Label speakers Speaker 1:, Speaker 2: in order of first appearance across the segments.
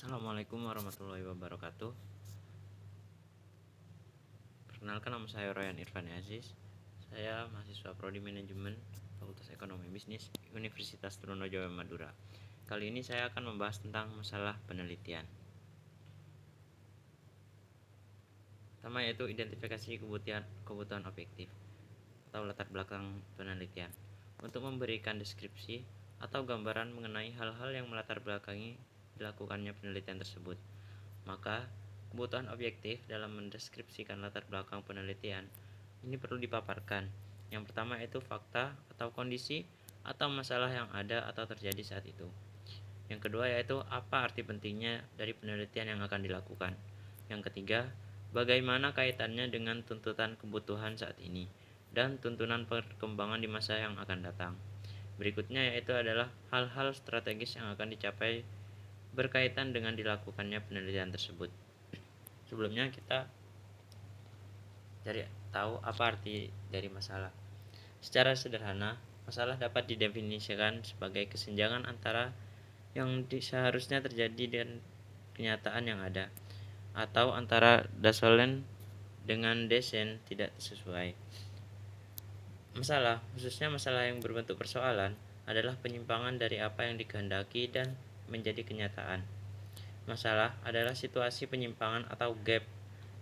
Speaker 1: Assalamualaikum warahmatullahi wabarakatuh. Perkenalkan, nama saya Royan Irfan Aziz. Saya mahasiswa Prodi Manajemen Fakultas Ekonomi Bisnis Universitas Trunojoyo Madura. Kali ini saya akan membahas tentang masalah penelitian. Pertama yaitu identifikasi kebutuhan objektif atau latar belakang penelitian. Untuk memberikan deskripsi atau gambaran mengenai hal-hal yang melatar belakangi dilakukannya penelitian tersebut, maka kebutuhan objektif dalam mendeskripsikan latar belakang penelitian ini perlu dipaparkan. Yang pertama yaitu fakta atau kondisi atau masalah yang ada atau terjadi saat itu. Yang kedua yaitu apa arti pentingnya dari penelitian yang akan dilakukan. Yang ketiga, bagaimana kaitannya dengan tuntutan kebutuhan saat ini dan tuntunan perkembangan di masa yang akan datang. Berikutnya yaitu adalah hal-hal strategis yang akan dicapai berkaitan dengan dilakukannya penelitian tersebut. Sebelumnya kita cari tahu apa arti dari masalah. Secara sederhana, masalah dapat didefinisikan sebagai kesenjangan antara yang seharusnya terjadi dan kenyataan yang ada, atau antara dasarnya dengan desain tidak sesuai. Masalah, khususnya masalah yang berbentuk persoalan, adalah penyimpangan dari apa yang dikehendaki dan menjadi kenyataan. Masalah adalah situasi penyimpangan atau gap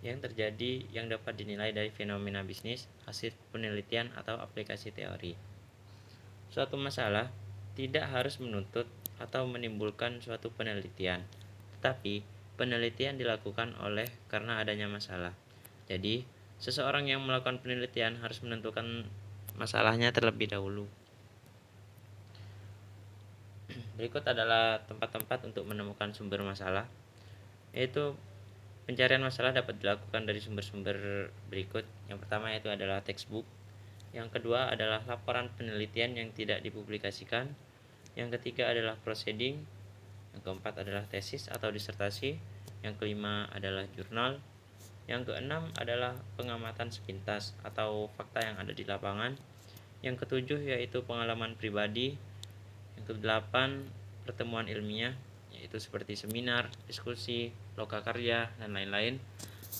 Speaker 1: yang terjadi yang dapat dinilai dari fenomena bisnis, hasil penelitian, atau aplikasi teori. Suatu masalah tidak harus menuntut atau menimbulkan suatu penelitian, tetapi penelitian dilakukan oleh karena adanya masalah. Jadi, seseorang yang melakukan penelitian harus menentukan masalahnya terlebih dahulu. Berikut adalah tempat-tempat untuk menemukan sumber masalah, yaitu pencarian masalah dapat dilakukan dari sumber-sumber berikut. Yang pertama yaitu adalah textbook. Yang kedua adalah laporan penelitian yang tidak dipublikasikan. Yang ketiga adalah proceeding. Yang keempat adalah tesis atau disertasi. Yang kelima adalah jurnal. Yang keenam adalah pengamatan sepintas atau fakta yang ada di lapangan. Yang ketujuh yaitu pengalaman pribadi. Yang kedelapan pertemuan ilmiah, yaitu seperti seminar, diskusi, lokakarya, dan lain-lain.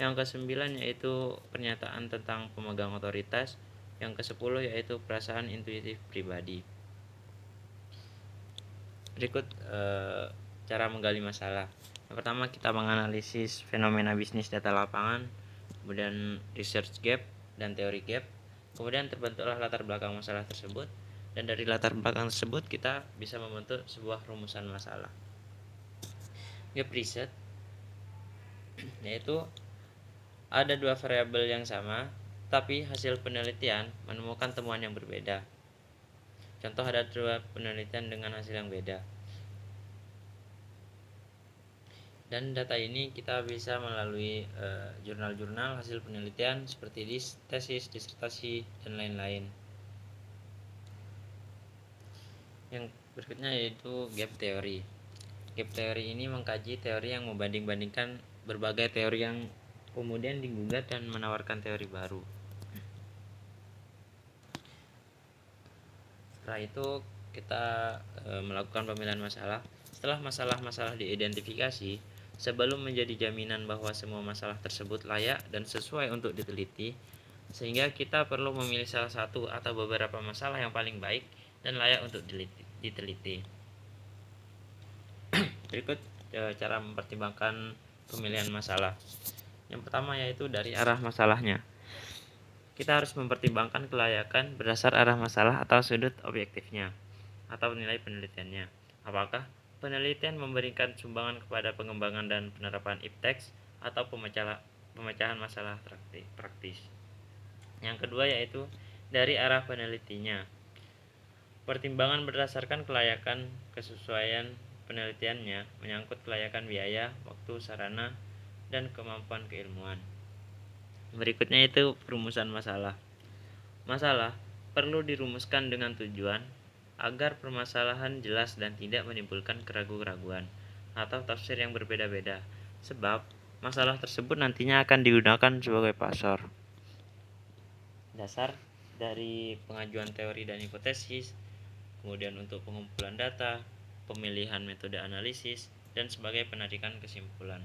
Speaker 1: Yang kesembilan yaitu pernyataan tentang pemegang otoritas. Yang kesepuluh yaitu perasaan intuitif pribadi. Berikut cara menggali masalah. Yang pertama, kita menganalisis fenomena bisnis data lapangan, kemudian research gap dan teori gap. Kemudian terbentuklah latar belakang masalah tersebut, dan dari latar belakang tersebut kita bisa membentuk sebuah rumusan masalah. Gap research yaitu ada dua variabel yang sama, tapi hasil penelitian menemukan temuan yang berbeda. Contoh, ada dua penelitian dengan hasil yang beda. Dan data ini kita bisa melalui jurnal-jurnal hasil penelitian seperti tesis, disertasi, dan lain-lain. Yang berikutnya yaitu gap teori. Gap teori ini mengkaji teori yang membanding-bandingkan berbagai teori yang kemudian digugat dan menawarkan teori baru. Setelah itu kita melakukan pemilihan masalah. Setelah masalah-masalah diidentifikasi, sebelum menjadi jaminan bahwa semua masalah tersebut layak dan sesuai untuk diteliti, sehingga kita perlu memilih salah satu atau beberapa masalah yang paling baik dan layak untuk diteliti. Berikut cara mempertimbangkan pemilihan masalah. Yang pertama yaitu dari arah masalahnya. Kita harus mempertimbangkan kelayakan berdasar arah masalah atau sudut objektifnya atau nilai penelitiannya. Apakah penelitian memberikan sumbangan kepada pengembangan dan penerapan IPTEX atau pemecahan masalah praktis. Yang kedua yaitu dari arah penelitinya. Pertimbangan berdasarkan kelayakan kesesuaian penelitiannya menyangkut kelayakan biaya, waktu, sarana, dan kemampuan keilmuan. Berikutnya itu perumusan masalah. Masalah perlu dirumuskan dengan tujuan agar permasalahan jelas dan tidak menimbulkan keraguan-keraguan atau tafsir yang berbeda-beda, sebab masalah tersebut nantinya akan digunakan sebagai pasar dasar dari pengajuan teori dan hipotesis, kemudian untuk pengumpulan data, pemilihan metode analisis, dan sebagai penarikan kesimpulan.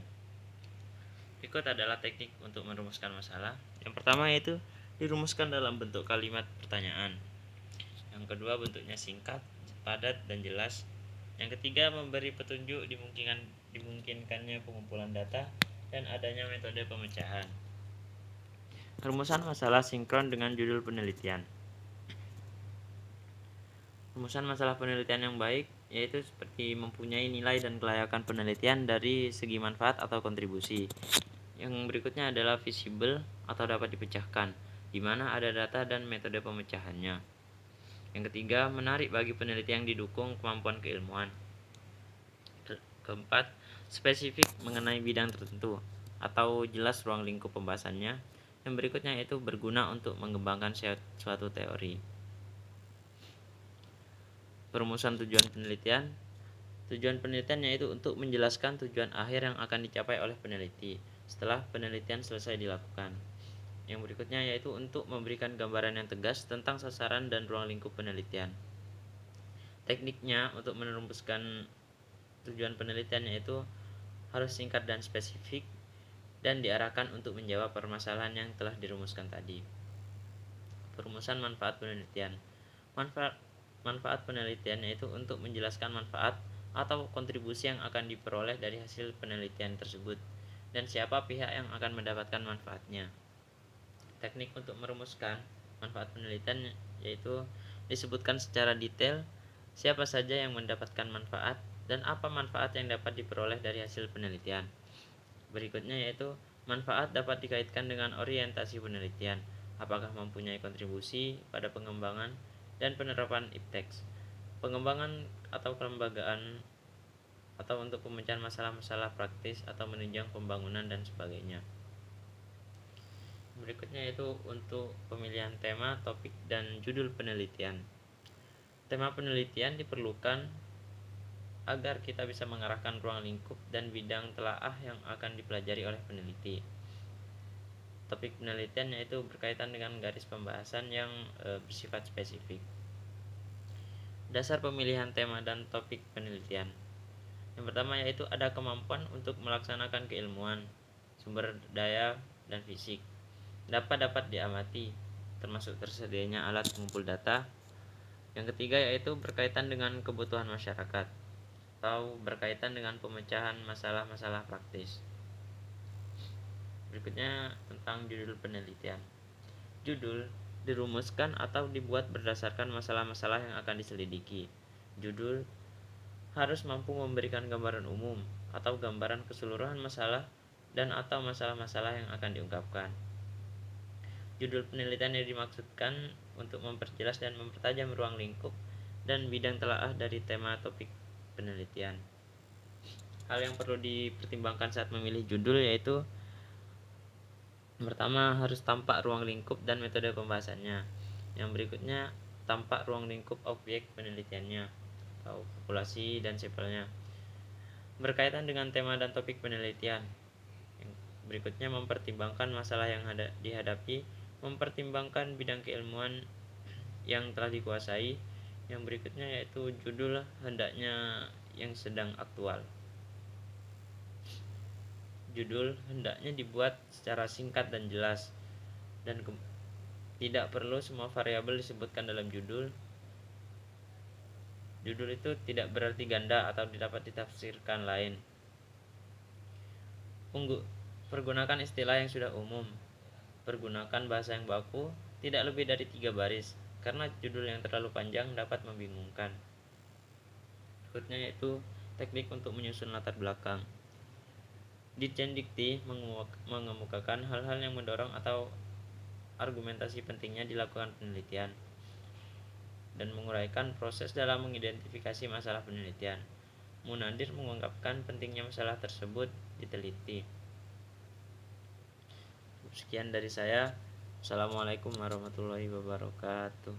Speaker 1: Berikut adalah teknik untuk merumuskan masalah. Yang pertama yaitu dirumuskan dalam bentuk kalimat pertanyaan. Yang kedua bentuknya singkat, padat, dan jelas. Yang ketiga memberi petunjuk dimungkinkannya pengumpulan data dan adanya metode pemecahan. Rumusan masalah sinkron dengan judul penelitian. Rumusan masalah penelitian yang baik yaitu seperti mempunyai nilai dan kelayakan penelitian dari segi manfaat atau kontribusi. Yang berikutnya adalah visible atau dapat dipecahkan, di mana ada data dan metode pemecahannya. Yang ketiga, menarik bagi peneliti yang didukung kemampuan keilmuan. Keempat, spesifik mengenai bidang tertentu atau jelas ruang lingkup pembahasannya. Yang berikutnya yaitu berguna untuk mengembangkan suatu teori. Perumusan tujuan penelitian. Tujuan penelitian yaitu untuk menjelaskan tujuan akhir yang akan dicapai oleh peneliti setelah penelitian selesai dilakukan. Yang berikutnya yaitu untuk memberikan gambaran yang tegas tentang sasaran dan ruang lingkup penelitian. Tekniknya untuk merumuskan tujuan penelitian yaitu harus singkat dan spesifik dan diarahkan untuk menjawab permasalahan yang telah dirumuskan tadi. Perumusan manfaat penelitian. Manfaat penelitian yaitu untuk menjelaskan manfaat atau kontribusi yang akan diperoleh dari hasil penelitian tersebut dan siapa pihak yang akan mendapatkan manfaatnya. Teknik untuk merumuskan manfaat penelitian yaitu disebutkan secara detail siapa saja yang mendapatkan manfaat dan apa manfaat yang dapat diperoleh dari hasil penelitian. Berikutnya yaitu manfaat dapat dikaitkan dengan orientasi penelitian, apakah mempunyai kontribusi pada pengembangan dan penerapan IPTEX, pengembangan atau kelembagaan atau untuk pemecahan masalah-masalah praktis atau menunjang pembangunan dan sebagainya. Berikutnya yaitu untuk pemilihan tema, topik, dan judul penelitian. Tema penelitian diperlukan agar kita bisa mengarahkan ruang lingkup dan bidang telaah yang akan dipelajari oleh peneliti. Topik penelitian yaitu berkaitan dengan garis pembahasan yang bersifat spesifik. Dasar pemilihan tema dan topik penelitian. Yang pertama yaitu ada kemampuan untuk melaksanakan keilmuan, sumber daya, dan fisik. Dapat diamati, termasuk tersedianya alat pengumpul data. Yang ketiga yaitu berkaitan dengan kebutuhan masyarakat atau berkaitan dengan pemecahan masalah-masalah praktis. Berikutnya tentang judul penelitian. Judul dirumuskan atau dibuat berdasarkan masalah-masalah yang akan diselidiki. Judul harus mampu memberikan gambaran umum atau gambaran keseluruhan masalah dan atau masalah-masalah yang akan diungkapkan. Judul penelitian yang dimaksudkan untuk memperjelas dan mempertajam ruang lingkup dan bidang telaah dari tema topik penelitian. Hal yang perlu dipertimbangkan saat memilih judul yaitu pertama harus tampak ruang lingkup dan metode pembahasannya. Yang berikutnya tampak ruang lingkup objek penelitiannya atau populasi dan sampelnya. Berkaitan dengan tema dan topik penelitian. Yang berikutnya mempertimbangkan masalah yang dihadapi, mempertimbangkan bidang keilmuan yang telah dikuasai. Yang berikutnya yaitu judul hendaknya yang sedang aktual. Judul hendaknya dibuat secara singkat dan jelas dan tidak perlu semua variabel disebutkan dalam judul. Judul itu tidak berarti ganda atau dapat ditafsirkan lain. Pergunakan istilah yang sudah umum. Pergunakan bahasa yang baku, tidak lebih dari 3 baris, karena judul yang terlalu panjang dapat membingungkan. Berikutnya yaitu teknik untuk menyusun latar belakang. Ditjen Dikti mengemukakan hal-hal yang mendorong atau argumentasi pentingnya dilakukan penelitian dan menguraikan proses dalam mengidentifikasi masalah penelitian. Munadir mengungkapkan pentingnya masalah tersebut diteliti. Sekian dari saya. Assalamualaikum warahmatullahi wabarakatuh.